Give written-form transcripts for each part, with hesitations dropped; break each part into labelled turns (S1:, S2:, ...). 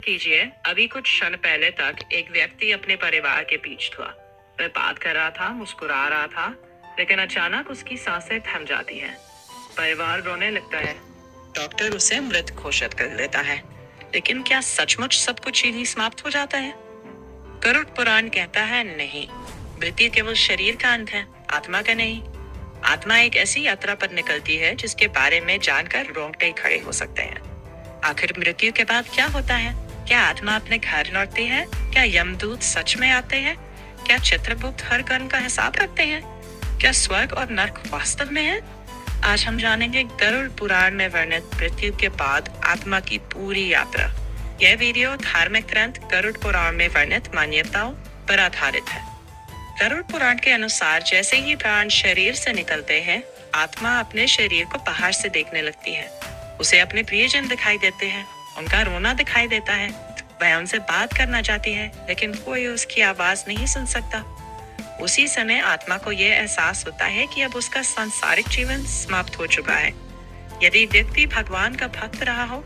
S1: कीजिए, अभी कुछ क्षण पहले तक एक व्यक्ति अपने परिवार के बीच था। वह बात कर रहा था, मुस्कुरा रहा था, लेकिन अचानक उसकी सांसें थम जाती हैं। परिवार रोने लगता है। डॉक्टर उसे मृत घोषित कर देता है। लेकिन क्या सचमुच सब कुछ यहीं समाप्त हो जाता है? गरुड़ पुराण कहता है नहीं, मृत्यु केवल शरीर का अंत है, आत्मा का नहीं। आत्मा एक ऐसी यात्रा पर निकलती है जिसके बारे में जानकर रोंगटे खड़े हो सकते हैं। आखिर मृत्यु के बाद क्या होता है? क्या आत्मा अपने घर लौटती है? क्या यमदूत सच में आते हैं? क्या चित्रगुप्त हर कर्म का हिसाब रखते हैं? क्या स्वर्ग और नर्क वास्तव में है? आज हम जानेंगे गरुड़ पुराण में वर्णित मृत्यु के बाद आत्मा की पूरी यात्रा। यह वीडियो धार्मिक ग्रंथ गरुड़ पुराण में वर्णित मान्यताओं पर आधारित है। गरुड़ पुराण के अनुसार जैसे ही प्राण शरीर से निकलते हैं, आत्मा अपने शरीर को बाहर से देखने लगती है। उसे अपने प्रियजन दिखाई देते हैं, उनका रोना दिखाई देता है। वह उनसे बात करना चाहती है, लेकिन कोई उसकी आवाज नहीं सुन सकता। उसी समय आत्मा को यह एहसास होता है कि अब उसका सांसारिक जीवन समाप्त हो चुका है। यदि व्यक्ति भगवान का भक्त रहा हो,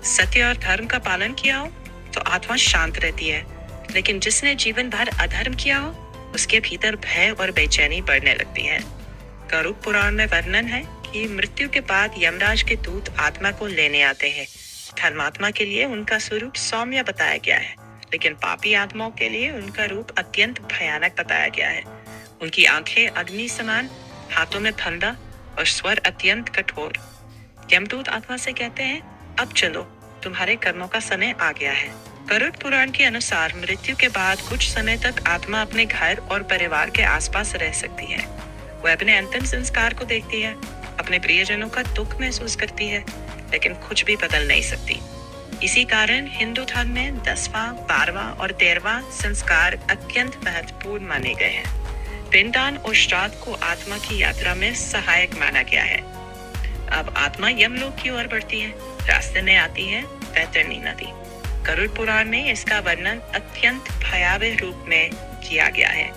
S1: सत्य और धर्म का पालन किया हो, तो आत्मा शांत रहती है। लेकिन जिसने जीवन भर अधर्म किया हो, उसके भीतर भय और बेचैनी बढ़ने लगती है। गरुड़ पुराण में वर्णन है कि मृत्यु के बाद यमराज के दूत आत्मा को लेने आते हैं। धर्मात्मा के लिए उनका स्वरूप सौम्य बताया गया है, लेकिन पापी आत्माओं के लिए उनका रूप अत्यंत भयानक बताया गया है। उनकी आंखें अग्नि समान, हाथों में फंदा और स्वर अत्यंत कठोर। यमदूत आत्मा से कहते हैं, अब चलो, तुम्हारे कर्मों का समय आ गया है। गरुड़ पुराण के अनुसार मृत्यु के बाद कुछ समय तक आत्मा अपने घर और परिवार के आसपास रह सकती है। वह अपने अंतिम संस्कार को देखती है, अपने प्रियजनों का दुख महसूस करती है, लेकिन कुछ भी बदल नहीं सकती। इसी कारण हिंदू धर्म में 10वां, 12वां और 13वां संस्कार अत्यंत महत्वपूर्ण माने गए हैं। पिंडदान और श्राद्ध को आत्मा की यात्रा में सहायक माना गया है। अब आत्मा यमलोक की ओर बढ़ती है। रास्ते में आती है वैतरणी नदी। गरुड़ पुराण में इसका वर्णन अत्यंत भयावह रूप में किया गया है।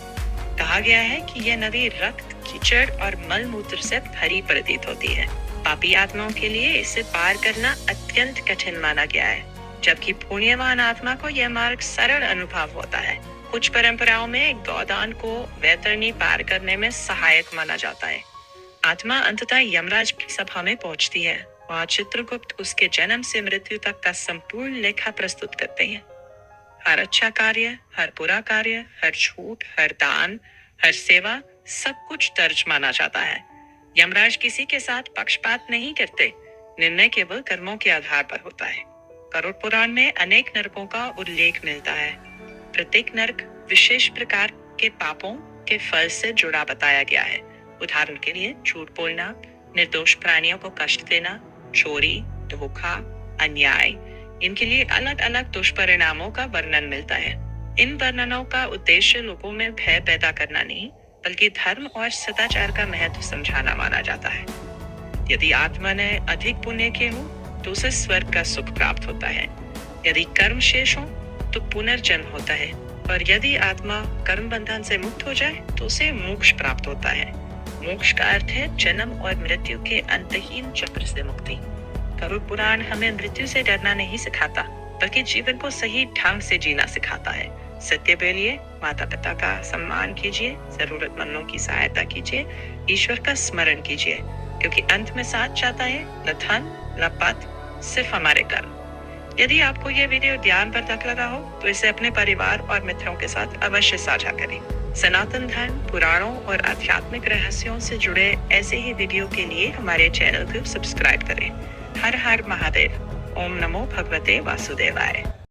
S1: कहा गया है कि यह नदी रक्त, कीचड़ और मल मूत्र से भरी प्रतीत होती है। पापी आत्माओं के लिए इसे पार करना अत्यंत कठिन माना गया है, जबकि पुण्यवान आत्मा को यह मार्ग सरल अनुभव होता है। कुछ परंपराओं में गौदान को वैतरणी पार करने में सहायक माना जाता है। आत्मा अंततः यमराज की सभा में पहुंचती है। वहाँ चित्रगुप्त उसके जन्म से मृत्यु तक का संपूर्ण लेखा प्रस्तुत करते हैं। हर अच्छा कार्य, हर बुरा कार्य, हर झूठ, हर दान, हर सेवा, सब कुछ दर्ज माना जाता है। यमराज किसी के साथ पक्षपात नहीं करते। निर्णय केवल कर्मों के आधार पर होता है। गरुड़ पुराण में अनेक नरकों का उल्लेख मिलता है। प्रत्येक नरक विशेष प्रकार के पापों के फल से जुड़ा बताया गया है। उदाहरण के लिए झूठ बोलना, निर्दोष प्राणियों को कष्ट देना, चोरी, धोखा, अन्याय, इनके लिए अलग अलग दुष्परिणामों का वर्णन मिलता है। इन वर्णनों का उद्देश्य लोगों में भय पैदा करना नहीं, बल्कि धर्म और सदाचार का महत्व समझाना माना जाता है। यदि आत्मा ने अधिक पुण्य किए हो, तो उसे स्वर्ग का सुख प्राप्त होता है। यदि कर्म शेष हो, तो पुनर्जन्म होता है। और यदि आत्मा कर्म बंधन से मुक्त हो जाए, तो उसे मोक्ष प्राप्त होता है। मोक्ष का अर्थ है जन्म और मृत्यु के अंतहीन चक्र से मुक्ति। गरुड़ पुराण हमें मृत्यु से डरना नहीं सिखाता, बल्कि जीवन को सही ढंग से जीना सिखाता है। सत्य बोलिए, माता पिता का सम्मान कीजिए, जरूरतमंदों की सहायता कीजिए, ईश्वर का स्मरण कीजिए, क्योंकि अंत में साथ चाहता है न धन न पद, सिर्फ हमारे कर्म। यदि आपको यह वीडियो ज्ञानवर्धक लगा हो, तो इसे अपने परिवार और मित्रों के साथ अवश्य साझा करें। सनातन धर्म, पुराणों और आध्यात्मिक रहस्यों से जुड़े ऐसे ही वीडियो के लिए हमारे चैनल को सब्सक्राइब करें। हर हर महादेव। ओम नमो भगवते वासुदेवाय।